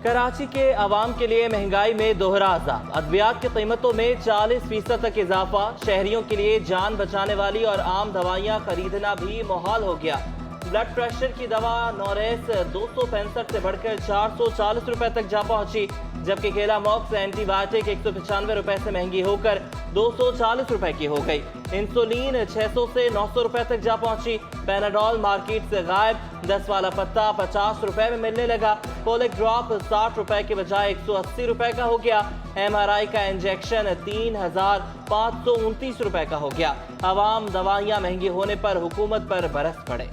कराची के आवाम के लिए महंगाई में दोहरा अज़ाब। अद्वियात की कीमतों में 40% तक इजाफा। शहरियों के लिए जान बचाने वाली और आम दवाइयाँ खरीदना भी मुहाल हो गया। ब्लड प्रेशर की दवा नोरेस 265 से बढ़कर 440 रुपए तक जा पहुंची, जबकि केलामॉक्स एंटीबायोटिक 195 रुपए से महंगी होकर 240 रुपए की हो गई। इंसुलिन 600 से 900 रुपए तक जा पहुंची। पैनाडोल मार्केट से गायब। 10 वाला पत्ता 50 रुपए में मिलने लगा। कोलिक ड्रॉप 60 रुपए के बजाय 180 रुपए का हो गया। MRI का इंजेक्शन 3529 रुपए का हो गया। आवाम दवाइयां महंगी होने पर हुकूमत पर बरस पड़े।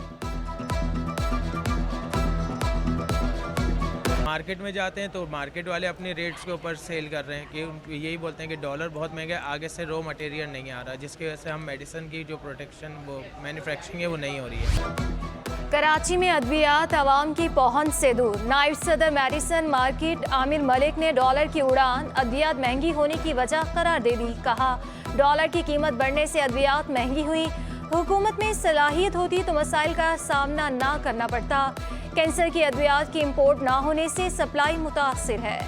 मार्केट में जाते हैं तो मार्केट वाले अपने रेट्स के ऊपर सेल कर रहे हैं कि यही बोलते हैं कि डॉलर बहुत महंगा है, आगे से रॉ मटेरियल नहीं आ रहा, जिसकी वजह से हम मेडिसिन की जो प्रोटेक्शन वो मैन्युफैक्चरिंग है वो नहीं हो रही है। कराची में अद्वियात आवाम की पहुंच से दूर। नायब सदर मेडिसिन मार्केट आमिर मलिक ने डॉलर की उड़ान अद्वियात महंगी होने की वजह करार दे दी। कहा, डॉलर की कीमत बढ़ने से अद्वियात महंगी हुई। हुकूमत में सलाहियत होती तो मसाइल का सामना ना करना पड़ता। कैंसर की अद्वियात की इंपोर्ट ना होने से सप्लाई मुतासिर है।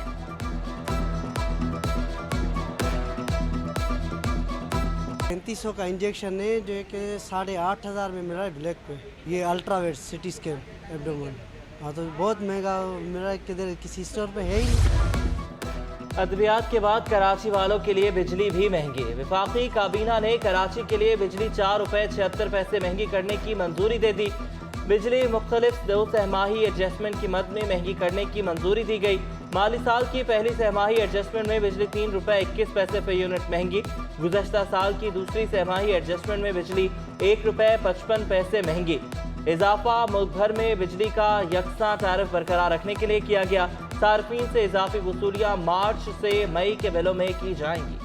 $3500 का इंजेक्शन है जो कि 8500 में मिल रहा है ब्लैक पे। ये अल्ट्रावेट सिटी स्कैन एब्डोमेन। हाँ तो बहुत महंगा मिल रहा है, किधर किसी स्टोर पे है ही। अद्वियात के बाद कराची वालों के लिए बिजली भी महंगी। वफाकी काबीना ने कराची के लिए बिजली 4 रुपए 76 पैसे महंगी करने की मंजूरी दे दी। बिजली मुख्तलिफ 2 सहमाही एडजस्टमेंट की मद में महंगी करने की मंजूरी दी गई। माली साल की पहली सहमाही एडजस्टमेंट में बिजली 3 रुपए 21 पैसे पर यूनिट महंगी। गुज़श्ता साल की दूसरी सहमाही एडजस्टमेंट में बिजली 1 रुपए 55 पैसे महंगी। इजाफा मुल्क भर में बिजली का यकसा टैरिफ बरकरार रखने के लिए किया गया। सार्फिन से इजाफी वसूलियाँ मार्च से मई के बिलों में की जाएंगी।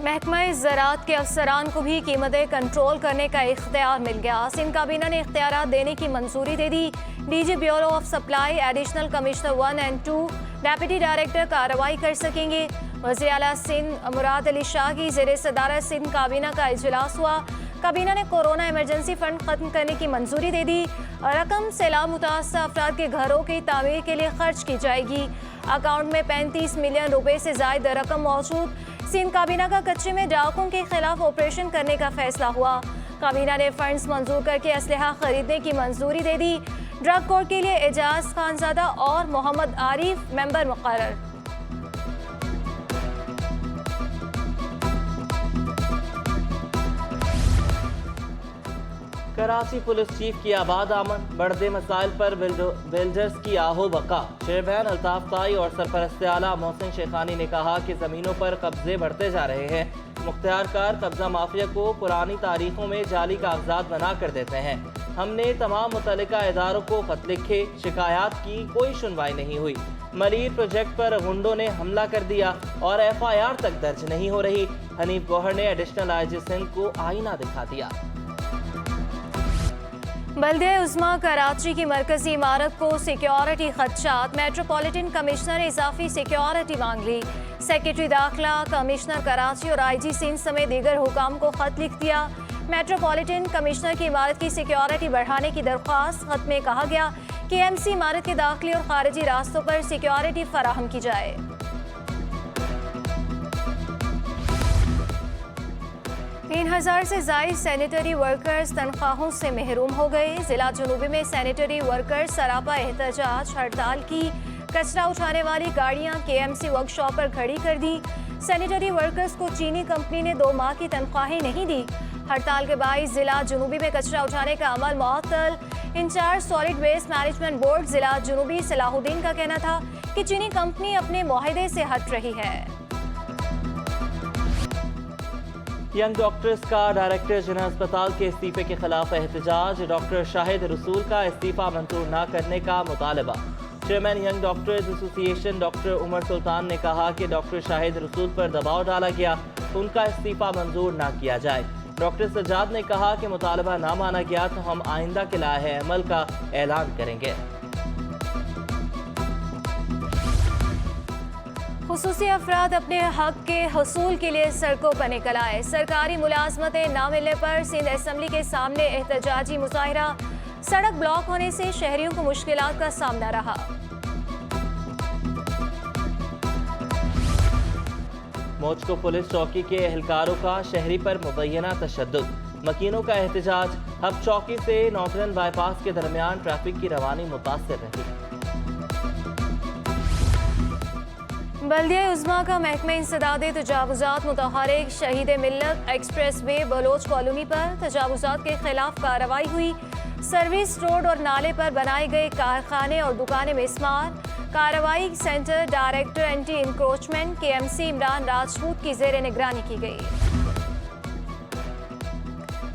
महकमा ज़राअत के अफसरान को भी कीमतें कंट्रोल करने का इख्तियार मिल गया। सिंध काबीना ने इख्तियारात देने की मंजूरी दे दी। DG bureau of supply, additional commissioner 1 और 2, डेप्यूटी डायरेक्टर कार्रवाई कर सकेंगे। वज़ीर आला सिंध मुराद अली शाह की ज़ेर सदारत सिंध काबीना का इजलास हुआ। काबीना ने कोरोना इमरजेंसी फंड खत्म करने की मंजूरी दे दी। रकम सैलाब मुतासर अफराद के घरों की तामीर के लिए खर्च की जाएगी। अकाउंट में 35 मिलियन रुपए से ज़ायद रकम मौजूद। सिंध काबीना का कच्चे में डाकुओं के खिलाफ ऑपरेशन करने का फैसला हुआ। काबीना ने फंड्स मंजूर करके असलहा खरीदने की मंजूरी दे दी। ड्रग कोर्ट के लिए एजाज खानजादा और मोहम्मद आरिफ मेंबर मुकर्रर। कराची पुलिस चीफ की आबाद आमद। बढ़ते मसाइल पर बिल्डर्स की आहो बका। चेयरमैन अल्ताफ ताई और सरपरस्त आला मोहसिन शेखानी ने कहा कि ज़मीनों पर कब्जे बढ़ते जा रहे हैं। मुख्तियारकार कब्जा माफिया को पुरानी तारीखों में जाली कागजात बना कर देते हैं। हमने तमाम मुतल्लिका इदारों को खत लिखे, शिकायत की, कोई सुनवाई नहीं हुई। मलीर प्रोजेक्ट पर गुंडों ने हमला कर दिया और FIR तक दर्ज नहीं हो रही। हनीफ गौहर ने एडिशनल IG सिंध को आईना दिखा दिया। बल्दिया उस्मा कराची की मरकजी इमारत को सिक्योरिटी खदशात। मेट्रोपॉलिटन कमिश्नर ने इजाफी सिक्योरिटी मांग ली। सेक्रेटरी दाखिला, कमिश्नर कराची और IG सिंध समेत दीगर हुकाम को खत लिख दिया। मेट्रोपॉलिटन कमिश्नर की इमारत की सिक्योरिटी बढ़ाने की दरख्वास्त। खत में कहा गया कि MC इमारत के दाखिली और खारिजी रास्तों पर सिक्योरिटी फराहम की जाए। तीन 3000 से ज़ायद सैनिटरी वर्कर्स तनख्वाहों से महरूम हो गए। जिला जुनूबी में सैनिटरी वर्कर्स सरापा एहतजाज हड़ताल की। कचरा उठाने वाली गाड़ियां KMC वर्कशॉप पर खड़ी कर दी। सैनिटरी वर्कर्स को चीनी कंपनी ने 2 माह की तनख्वाहें नहीं दी। हड़ताल के बायस जिला जुनूबी में कचरा उठाने का अमल मुअत्तल। Incharge solid waste management board जिला जुनूबी सलाहुद्दीन का कहना था कि चीनी कंपनी अपने मुआहदे से हट रही है। यंग डॉक्टर्स का डायरेक्टर जनरल अस्पताल के इस्तीफे के खिलाफ एहतजाज। डॉक्टर शाहिद रसूल का इस्तीफा मंजूर न करने का मुतालबा। Chairman young doctors association doctor Umar Sultan ने कहा कि डॉक्टर शाहिद रसूल पर दबाव डाला गया, उनका इस्तीफा मंजूर न किया जाए। डॉक्टर सज्जाद ने कहा कि मुतालबा न माना गया तो हम आइंदा के लाहे अमल का ऐलान करेंगे। खुसूसी अफराद अपने हक के हसूल के लिए सड़कों पर निकल आए। सरकारी मुलाजमतें न मिलने पर सिंध असम्बली के सामने एहतजाजी मुजाहिरा। सड़क ब्लॉक होने से शहरियों को मुश्किलात का सामना रहा। मोचको पुलिस चौकी के एहलकारों का शहरी पर मुबैना तशद्दुद। मकीनों का एहतजाज। हब चौकी से नॉर्थरन बाईपास के दरमियान ट्रैफिक की रवानी मुतासर रही। बल्दिया उज़्मा का महकमा इंसदाद तजावुज़ात मुतहरिक शहीद मिल्लत एक्सप्रेस वे बलोच कॉलोनी पर तजावुज़ात के खिलाफ कार्रवाई हुई। सर्विस रोड और नाले पर बनाए गए कारखाने और दुकानें मिसमार। कार्रवाई centre director anti encroachment KMC Imran Rajput की ज़ेर निगरानी की गई।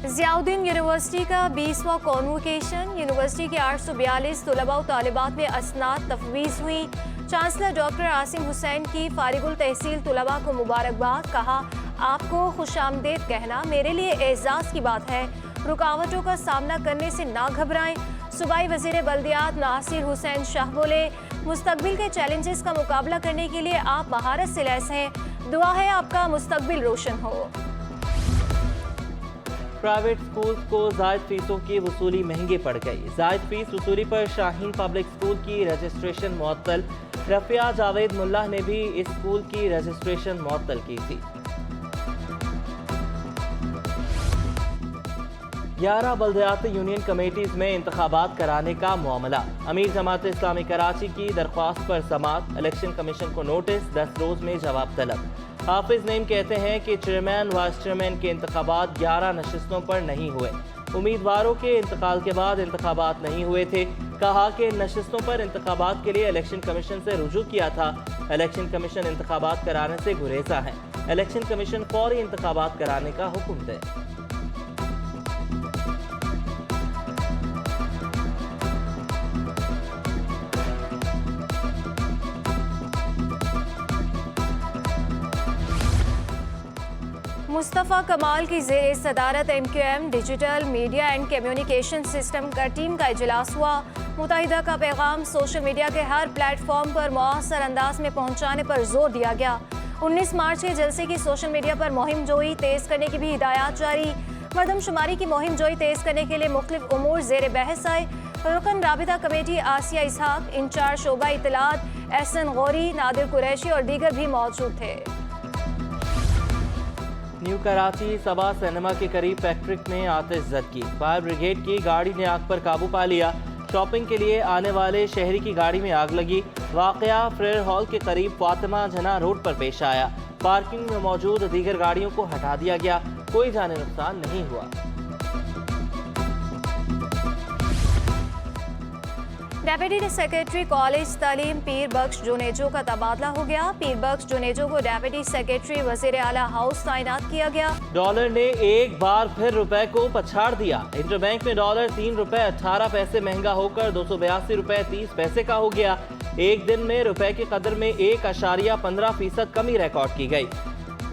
ज़ियाउद्दीन यूनिवर्सिटी का 20वां कॉन्वोकेशन। यूनिवर्सिटी के 842 तलबा व तालिबात में असनाद तफवीज़ हुई। चांसलर डॉक्टर आसिम हुसैन की फारिगुल तहसील तलबा को मुबारकबाद। कहा, आपको खुशामदीद कहना मेरे लिए एजाज़ की बात है। रुकावटों का सामना करने से ना घबराएं। सूबाई वज़ीर बल्दियात नासिर हुसैन शाह बोले, मुस्तकबिल के चैलेंजेस का मुकाबला करने के लिए आप महारत से लैस हैं। दुआ है आपका मुस्तकबिल रोशन हो। प्राइवेट स्कूल्स को जायद फीसों की वसूली महंगी पड़ गई। जायद फीस वसूली पर शाहीन पब्लिक स्कूल की रजिस्ट्रेशन मुअत्तल। रफिया जावेद मुल्ला ने भी इस स्कूल की रजिस्ट्रेशन मुअत्तल की थी। 11 बल्दियाती यूनियन कमेटीज में इंतखाबात कराने का मामला। अमीर जमात इस्लामी कराची की दरख्वास्त पर समाअत। इलेक्शन कमीशन को नोटिस। 10 रोज में जवाब तलब। हाफिज नईम कहते हैं कि चेयरमैन वाइस चेयरमैन के इंतखाबात 11 नशिस्तों पर नहीं हुए। उम्मीदवारों के इंतकाल के बाद इंतखाबात नहीं हुए थे। कहा कि नशिस्तों पर इंतखाबात के लिए इलेक्शन कमीशन से रुजू किया था। इलेक्शन कमीशन इंतखाबात कराने से गुरेजा है। इलेक्शन कमीशन फौरी इंतखाबात कराने का हुक्म दे। मुस्तफ़ा कमाल की ज़ेर सदारत MQM digital media and communication system का टीम का इजलास हुआ। मुत्तहिदा का पैगाम सोशल मीडिया के हर प्लेटफॉर्म पर मौसर अंदाज में पहुँचाने पर जोर दिया गया। 19 मार्च के जलसे की सोशल मीडिया पर मुहिम जोई तेज़ करने की भी हिदायत जारी। मरदमशुमारी की मुहिम जोई तेज़ करने के लिए मुख्तलिफ उमूर ज़ेर बहस आए। रुकन राबिता कमेटी आसिया इसहाक, इंचार्ज शोबा इत्तलात एहसन गौरी, नादिर कुरैशी और दीगर भी मौजूद थे। न्यू कराची सबा सिनेमा के करीब फैक्ट्री में आतिशज़दगी। फायर ब्रिगेड की गाड़ी ने आग पर काबू पा लिया। शॉपिंग के लिए आने वाले शहरी की गाड़ी में आग लगी। वाकया फ्रेयर हॉल के करीब फातिमा जना रोड पर पेश आया। पार्किंग में मौजूद दीगर गाड़ियों को हटा दिया गया। कोई जानी नुकसान नहीं हुआ। डेप्यूटी सेक्रेटरी कॉलेज तालीम पीर बख्श जुनेजो का तबादला हो गया। पीर बख्श जुनेजो को डेप्यूटी सेक्रेटरी वजीर आला हाउस तैनात किया गया। डॉलर ने एक बार फिर रुपए को पछाड़ दिया। इंटरबैंक में डॉलर 3 रुपए 18 पैसे महंगा होकर 282 रुपए 30 पैसे का हो गया। एक दिन में रुपए की कदर में 1.15% कमी रिकॉर्ड की गई।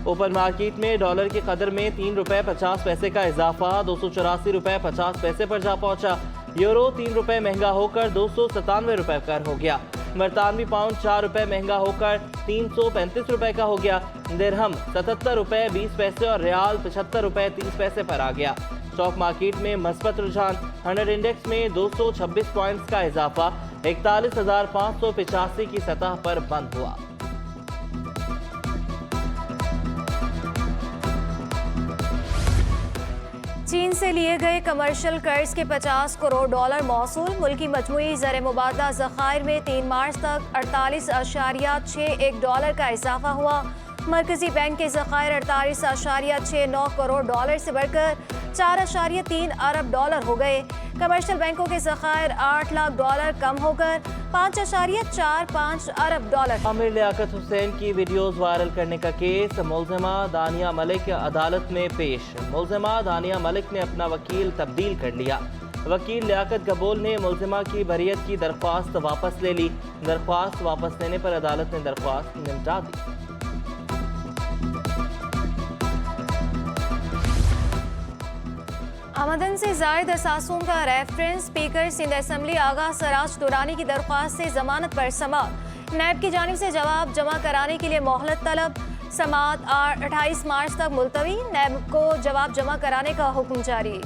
ओपन मार्केट में डॉलर की कदर में 3 रुपए 50 पैसे का इजाफा 284 रुपए 50 पैसे पर जा पहुंचा। यूरो 3 रुपए महंगा होकर 297 रुपए कर हो गया। बरतानवी पाउंड 4 रुपए महंगा होकर 335 रुपए का हो गया। दिरहम 77 रुपए 20 पैसे और रियाल 75 रुपए 30 पैसे पर आ गया। स्टॉक मार्केट में मस्बत रुझान। 100 इंडेक्स में 226 पॉइंट्स का इजाफा 41,585 की सतह पर बंद हुआ। चीन से लिए गए कमर्शियल कर्ज के 50 करोड़ डॉलर मौसूल। मुल्की मजमूई ज़र मुबादला ज़खायर में 3 मार्च तक 48.61 डॉलर का इजाफा हुआ। मरकजी बैंक के ज़खायर 48.69 करोड़ डॉलर से बढ़कर 4.3 अरब डॉलर हो गए। कमर्शियल बैंकों के ज़खायर 8 लाख डॉलर कम होकर 5.45 अरब डॉलर। आमिर लियाकत हुसैन की वीडियोस वायरल करने का केस। मुल्जिमा दानिया मलिक अदालत में पेश। मुल्जिमा दानिया मलिक ने अपना वकील तब्दील कर लिया। वकील लियाकत गबोल ने मुल्जिमा की बरियत की दरख्वास्त वापस ले ली। दरख्वास्त वापस लेने पर अदालत ने दरख्वास्त निपटा दी। आमदन से जायद असासों का रेफरेंस। स्पीकर सिंध असम्बली आगा सराज दुरानी की दरख्वास्त से जमानत पर समाअत। नैब की जानिब से जवाब जमा कराने के लिए मोहलत तलब, समाअत 28 मार्च तक मुलतवी, नैब को जवाब जमा कराने का हुक्म जारी।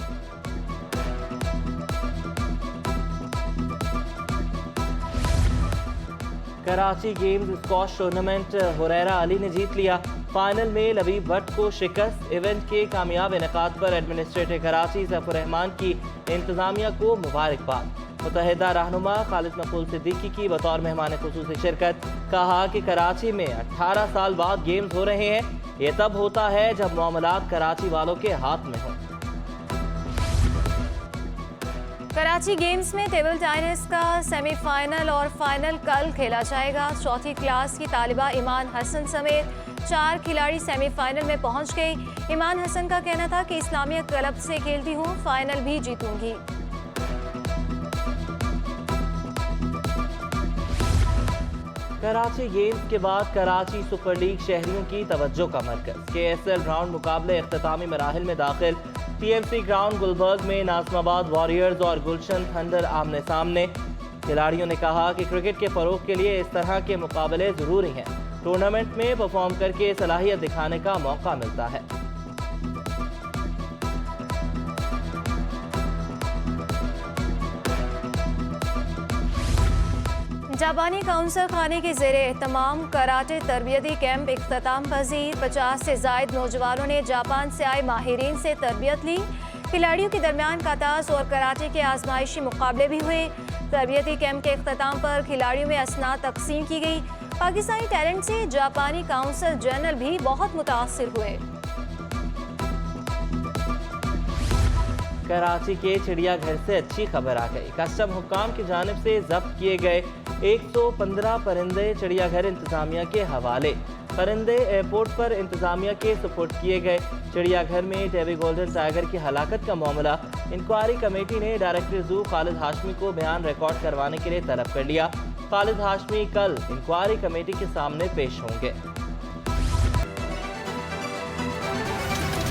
Karachi games squash tournament Huraira Ali ने जीत लिया। फाइनल में लबीब भट्ट को शिकस्त। इवेंट के कामयाब इनेकाद पर एडमिनिस्ट्रेटर कराची ज़फ़र रहमान की इंतजामिया को मुबारकबाद। मुतहदा रहनुमा खालिद मकबूल सिद्दीकी की बतौर मेहमान खुसूसी शिरकत। कहा कि कराची में 18 साल बाद गेम्स हो रहे हैं। ये तब होता है जब मामलात कराची वालों के हाथ में हों। कराची गेम्स में टेबल टेनिस का सेमीफाइनल और फाइनल कल खेला जाएगा। चौथी क्लास की तालिबा ईमान हसन समेत 4 खिलाड़ी सेमीफाइनल में पहुंच गई। ईमान हसन का कहना था कि इस्लामिया क्लब से खेलती हूं, फाइनल भी जीतूंगी। कराची गेम्स के बाद कराची सुपर लीग शहरियों की तवज्जो का मरकज। KSL राउंड मुकाबले इख्तितामी मराहिल में दाखिल। TMC ग्राउंड गुलबर्ग में नाज़िमाबाद वॉरियर्स और गुलशन थंडर आमने सामने। खिलाड़ियों ने कहा कि क्रिकेट के फ़रोग के लिए इस तरह के मुकाबले ज़रूरी हैं। टूर्नामेंट में परफॉर्म करके सलाहियत दिखाने का मौका मिलता है। जापानी काउंसिल खाने के ज़ेरे एहतमाम कराटे तरबियती कैंप इख्तिताम पजीर। 50 से ज़ायद नौजवानों ने जापान से आए माहिरीन से तरबियत ली। खिलाड़ियों के दरमियान काताज और कराटे के आजमाइशी मुकाबले भी हुए। तरबियती कैंप के इख्तिताम पर खिलाड़ियों में असनाद तकसीम की गई। पाकिस्तानी टैलेंट से जापानी काउंसिल जनरल भी बहुत मुतासिर हुए। कराची के चिड़ियाघर से अच्छी खबर आ गई। कस्टम हुक्काम की जानिब से जब्त किए गए 115 परिंदे चिड़ियाघर इंतजामिया के हवाले। परिंदे एयरपोर्ट पर इंतजामिया के सुपुर्द किए गए। चिड़ियाघर में टेबी गोल्डन टाइगर की हलाकत का मामला इंक्वायरी कमेटी ने डायरेक्टर जू खालिद हाशमी को बयान रिकॉर्ड करवाने के लिए तलब कर लिया। खालिद हाशमी कल इंक्वायरी कमेटी के सामने पेश होंगे।